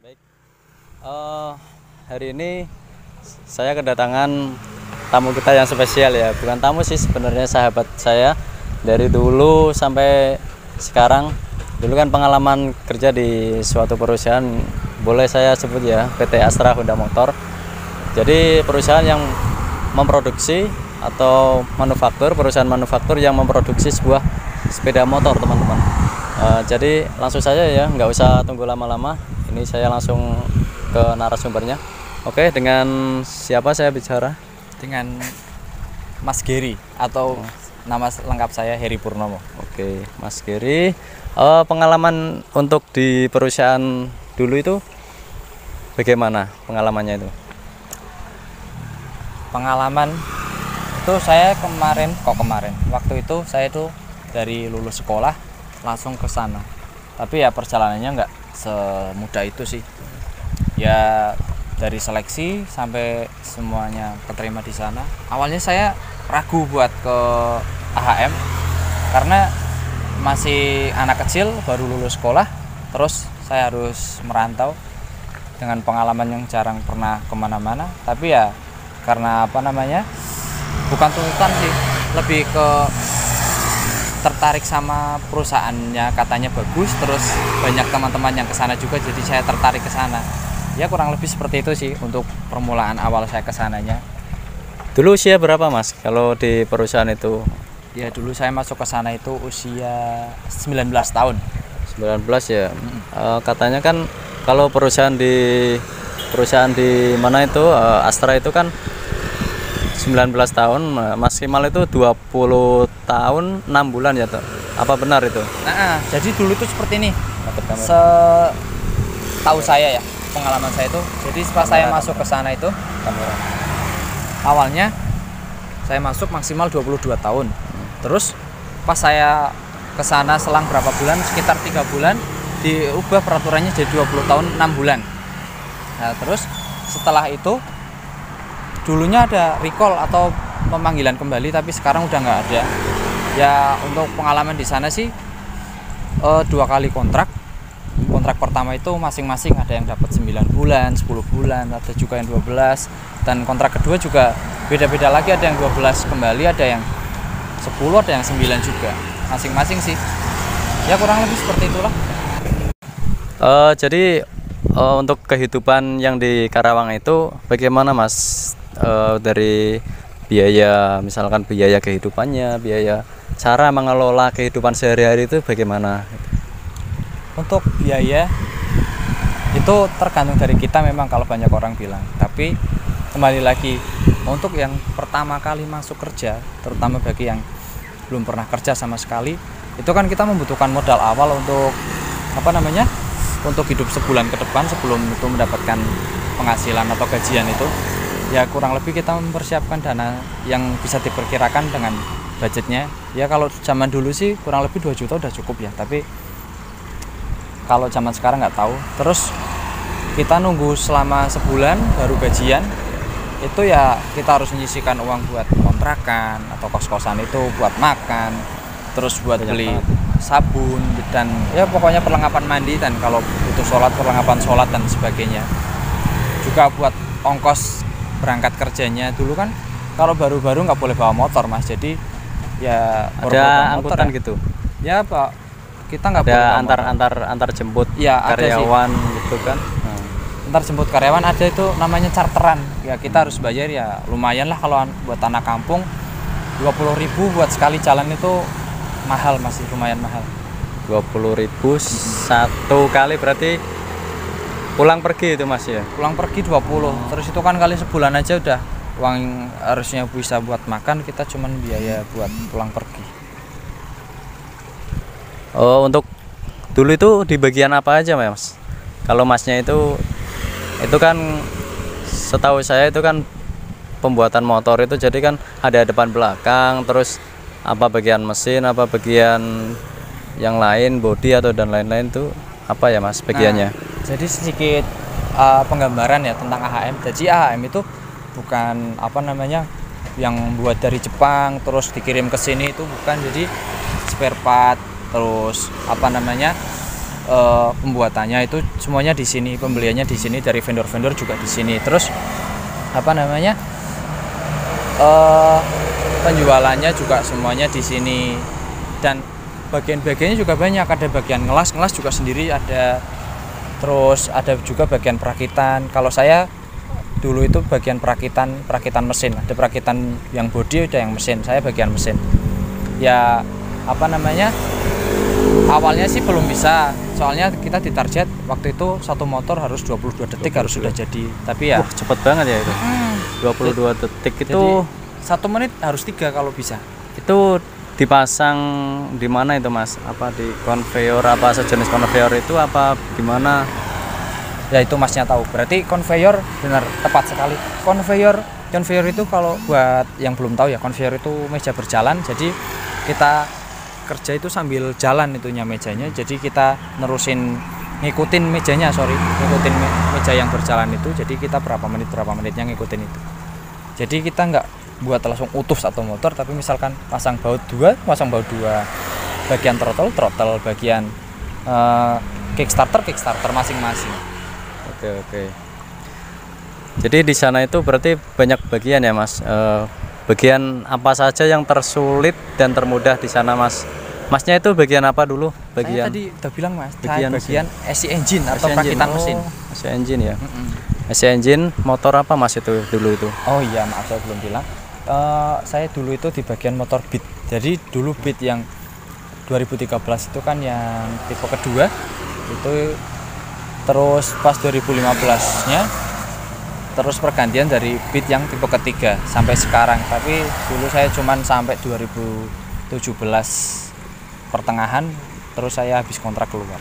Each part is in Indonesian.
Baik, hari ini saya kedatangan tamu kita yang spesial ya. Bukan tamu sih sebenarnya, sahabat saya dari dulu sampai sekarang. Dulu kan pengalaman kerja di suatu perusahaan, boleh saya sebut ya, PT Astra Honda Motor. Jadi perusahaan yang memproduksi atau perusahaan manufaktur yang memproduksi sebuah sepeda motor, teman-teman. Jadi langsung saja ya, nggak usah tunggu lama-lama. Ini saya langsung ke narasumbernya. Oke, dengan siapa saya bicara? Dengan Mas Geri atau nama lengkap saya Heri Purnomo. Oke, Mas Geri. Pengalaman untuk di perusahaan dulu itu bagaimana pengalamannya itu? Pengalaman itu saya kemarin waktu itu saya itu dari lulus sekolah langsung ke sana. Tapi ya perjalanannya nggak semudah itu sih. Ya dari seleksi sampai semuanya keterima di sana. Awalnya saya ragu buat ke AHM karena masih anak kecil baru lulus sekolah, terus saya harus merantau dengan pengalaman yang jarang pernah kemana-mana. Tapi ya karena bukan tuntutan sih, lebih ke tertarik sama perusahaannya, katanya bagus, terus banyak teman-teman yang kesana juga, jadi saya tertarik ke sana. Ya kurang lebih seperti itu sih untuk permulaan awal saya kesananya. Dulu usia berapa, Mas, kalau di perusahaan itu? Ya dulu saya masuk ke sana itu usia 19 tahun. 19 ya. Katanya kan kalau perusahaan di mana itu, Astra itu kan 19 tahun, maksimal itu 20 tahun 6 bulan ya, toh. Apa benar itu? Nah, jadi dulu itu seperti ini. Tahu saya ya, pengalaman saya itu. Jadi pas saya masuk ke sana itu, awalnya saya masuk maksimal 22 tahun. Terus pas saya ke sana selang berapa bulan, sekitar 3 bulan, diubah peraturannya jadi 20 tahun 6 bulan. Nah, terus setelah itu dulunya ada recall atau pemanggilan kembali, tapi sekarang udah nggak ada. Ya untuk pengalaman di sana sih 2 kali kontrak. Kontrak pertama itu masing-masing ada yang dapat 9 bulan, 10 bulan, ada juga yang 12. Dan kontrak kedua juga beda-beda lagi, ada yang 12 kembali, ada yang 10, ada yang 9 juga. Masing-masing sih. Ya kurang lebih seperti itulah. Jadi untuk kehidupan yang di Karawang itu bagaimana, Mas? Dari biaya, misalkan biaya kehidupannya, biaya cara mengelola kehidupan sehari-hari itu bagaimana? Untuk biaya itu tergantung dari kita memang, kalau banyak orang bilang. Tapi kembali lagi, untuk yang pertama kali masuk kerja, terutama bagi yang belum pernah kerja sama sekali, itu kan kita membutuhkan modal awal untuk untuk hidup sebulan ke depan sebelum itu mendapatkan penghasilan atau gajian itu. Ya kurang lebih kita mempersiapkan dana yang bisa diperkirakan dengan budgetnya. Ya kalau zaman dulu sih kurang lebih 2 juta udah cukup ya, tapi kalau zaman sekarang nggak tahu. Terus kita nunggu selama sebulan baru gajian, itu ya kita harus menyisihkan uang buat kontrakan atau kos-kosan itu, buat makan, terus buat beli sabun, dan ya pokoknya perlengkapan mandi, dan kalau butuh sholat, perlengkapan sholat dan sebagainya. Juga buat ongkos berangkat kerjanya. Dulu kan kalau baru-baru nggak boleh bawa motor, Mas, jadi ya ada angkutan ya? Gitu ya Pak, kita nggak boleh antar jemput ya, karyawan gitu kan. Antar jemput karyawan ada, itu namanya charteran ya. Kita harus bayar ya, lumayan lah kalau buat anak kampung. 20.000 buat sekali jalan itu mahal, masih lumayan mahal. 20.000 satu kali, berarti pulang pergi itu, Mas ya? Pulang pergi 20. Terus itu kan kali sebulan aja udah uang yang harusnya bisa buat makan, kita cuman biaya buat pulang pergi. Untuk dulu itu di bagian apa aja, Mas? Kalau Masnya itu kan setahu saya itu kan pembuatan motor itu, jadi kan ada depan belakang, terus apa bagian mesin, apa bagian yang lain, bodi atau dan lain-lain itu apa ya, Mas, bagiannya? Jadi sedikit penggambaran ya tentang AHM. Jadi AHM itu bukan yang buat dari Jepang terus dikirim ke sini, itu bukan. Jadi spare part, terus pembuatannya itu semuanya di sini, pembeliannya di sini, dari vendor-vendor juga di sini. Terus apa namanya, penjualannya juga semuanya di sini, dan bagian-bagiannya juga banyak. Ada bagian ngelas juga sendiri ada, terus ada juga bagian perakitan. Kalau saya dulu itu bagian perakitan mesin, ada perakitan yang bodi, ada yang mesin. Saya bagian mesin. Ya apa namanya, awalnya sih belum bisa, soalnya kita ditarget waktu itu satu motor harus 22 detik 22. Harus sudah jadi. Tapi ya cepet banget ya itu. 22 detik itu. Jadi 1 menit harus 3 kalau bisa. Itu dipasang di mana itu Mas? Apa di konveyor, apa sejenis konveyor itu apa gimana? Ya itu Masnya tahu. Berarti konveyor, benar, tepat sekali. Konveyor itu kalau buat yang belum tahu ya, konveyor itu meja berjalan. Jadi kita kerja itu sambil jalan itunya mejanya. Jadi kita ngikutin mejanya, ngikutin meja yang berjalan itu. Jadi kita berapa menitnya ngikutin itu. Jadi kita nggak buat langsung utuh satu motor, tapi misalkan pasang baut 2, bagian throttle, bagian kickstarter masing-masing. Oke. Jadi di sana itu berarti banyak bagian ya Mas. Bagian apa saja yang tersulit dan termudah di sana Mas? Masnya itu bagian apa dulu? Saya tadi udah bilang Mas, bagian AC engine atau perakitan mesin. AC engine ya. AC engine motor apa Mas itu dulu itu? Oh iya, maaf saya belum bilang. Saya dulu itu di bagian motor Beat. Jadi dulu Beat yang 2013 itu kan yang tipe kedua itu. Terus pas 2015-nya terus pergantian dari Beat yang tipe ketiga sampai sekarang. Tapi dulu saya cuman sampai 2017 pertengahan, terus saya habis kontrak keluar.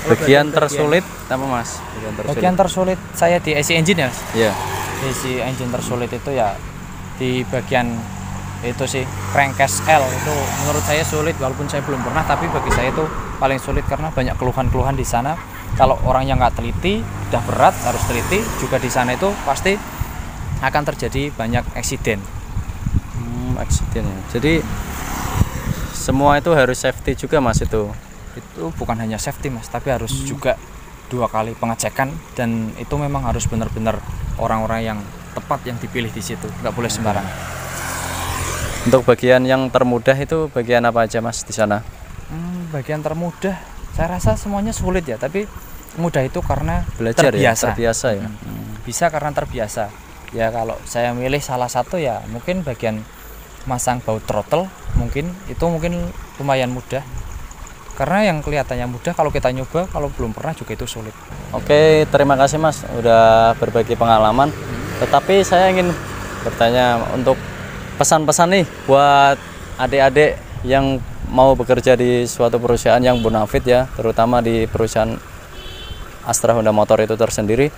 Bagian tersulit apa Mas? Bagian tersulit saya di AC engine ya Mas? Iya. AC engine tersulit itu ya di bagian itu sih, crankcase L itu menurut saya sulit, walaupun saya belum pernah, tapi bagi saya itu paling sulit karena banyak keluhan-keluhan di sana. Kalau orang yang nggak teliti, udah berat, harus teliti juga di sana itu pasti akan terjadi banyak eksiden. Eksiden ya. Jadi semua itu harus safety juga Mas itu. Itu bukan hanya safety Mas, tapi harus juga 2 kali pengecekan, dan itu memang harus benar-benar orang-orang yang tepat yang dipilih di situ, nggak boleh sembarangan. Untuk bagian yang termudah itu bagian apa aja Mas di sana? Bagian termudah saya rasa semuanya sulit ya, tapi mudah itu karena belajar terbiasa. Terbiasa ya. Bisa karena terbiasa. Ya kalau saya milih salah satu ya mungkin bagian masang baut throttle, mungkin lumayan mudah. Karena yang kelihatannya mudah, kalau kita nyoba, kalau belum pernah juga itu sulit. Oke, terima kasih Mas udah berbagi pengalaman. Tetapi saya ingin bertanya untuk pesan-pesan nih buat adik-adik yang mau bekerja di suatu perusahaan yang bonafit ya, terutama di perusahaan Astra Honda Motor itu tersendiri.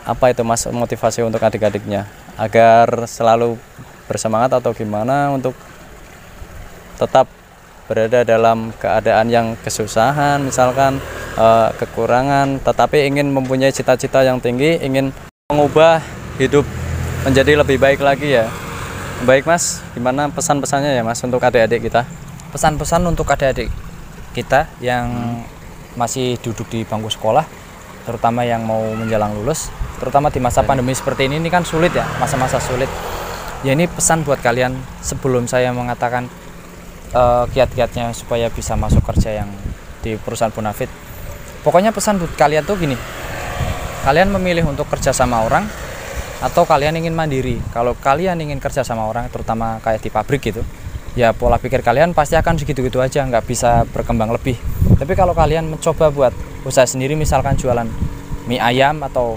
Apa itu Mas motivasi untuk adik-adiknya agar selalu bersemangat atau gimana untuk tetap berada dalam keadaan yang kesusahan, misalkan kekurangan, tetapi ingin mempunyai cita-cita yang tinggi, ingin mengubah hidup menjadi lebih baik lagi ya. Baik Mas, gimana pesan-pesannya ya Mas untuk adik-adik kita? Pesan-pesan untuk adik-adik kita yang masih duduk di bangku sekolah, terutama yang mau menjelang lulus, terutama di masa pandemi seperti ini kan sulit ya, masa-masa sulit. Ya ini pesan buat kalian sebelum saya mengatakan kiat-kiatnya supaya bisa masuk kerja yang di perusahaan bonafit. Pokoknya pesan buat kalian tuh gini, kalian memilih untuk kerja sama orang atau kalian ingin mandiri. Kalau kalian ingin kerja sama orang, terutama kayak di pabrik gitu, ya pola pikir kalian pasti akan segitu-gitu aja, nggak bisa berkembang lebih. Tapi kalau kalian mencoba buat usaha sendiri, misalkan jualan mie ayam atau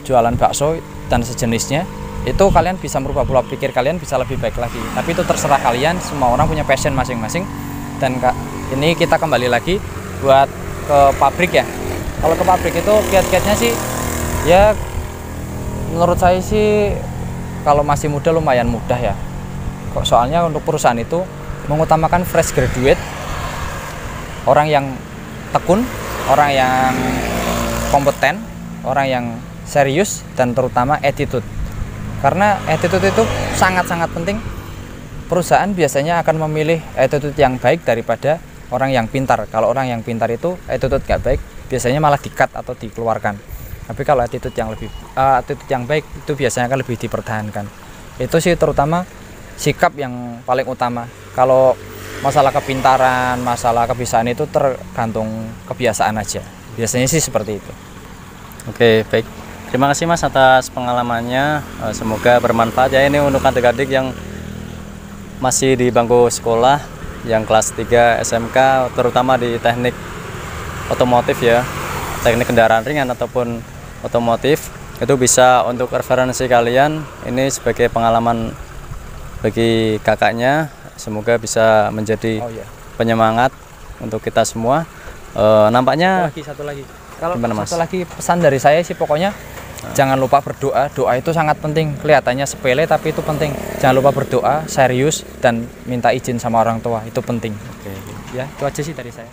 jualan bakso dan sejenisnya, itu kalian bisa merubah pola pikir kalian, bisa lebih baik lagi. Tapi itu terserah kalian, semua orang punya passion masing-masing. Dan ini kita kembali lagi buat ke pabrik ya. Kalau ke pabrik itu kiat-kiatnya sih ya menurut saya sih kalau masih muda lumayan mudah ya. Soalnya untuk perusahaan itu mengutamakan fresh graduate, orang yang tekun, orang yang kompeten, orang yang serius, dan terutama attitude. Karena attitude itu sangat-sangat penting. Perusahaan biasanya akan memilih attitude yang baik daripada orang yang pintar. Kalau orang yang pintar itu attitude nggak baik, biasanya malah di-cut atau dikeluarkan. Tapi kalau attitude yang baik itu biasanya kan lebih dipertahankan. Itu sih terutama sikap yang paling utama. Kalau masalah kepintaran, masalah kebiasaan itu tergantung kebiasaan aja. Biasanya sih seperti itu. Oke, baik. Terima kasih Mas atas pengalamannya. Semoga bermanfaat ya ini untuk adik-adik yang masih di bangku sekolah yang kelas 3 SMK, terutama di teknik otomotif ya, teknik kendaraan ringan ataupun otomotif. Itu bisa untuk referensi kalian, ini sebagai pengalaman bagi kakaknya. Semoga bisa menjadi penyemangat untuk kita semua. Nampaknya Satu lagi. Kalau gimana, Mas? satu lagi pesan dari saya sih pokoknya jangan lupa berdoa. Doa itu sangat penting. Kelihatannya sepele tapi itu penting. Jangan lupa berdoa, serius, dan minta izin sama orang tua. Itu penting. Oke. Ya, itu aja sih dari saya.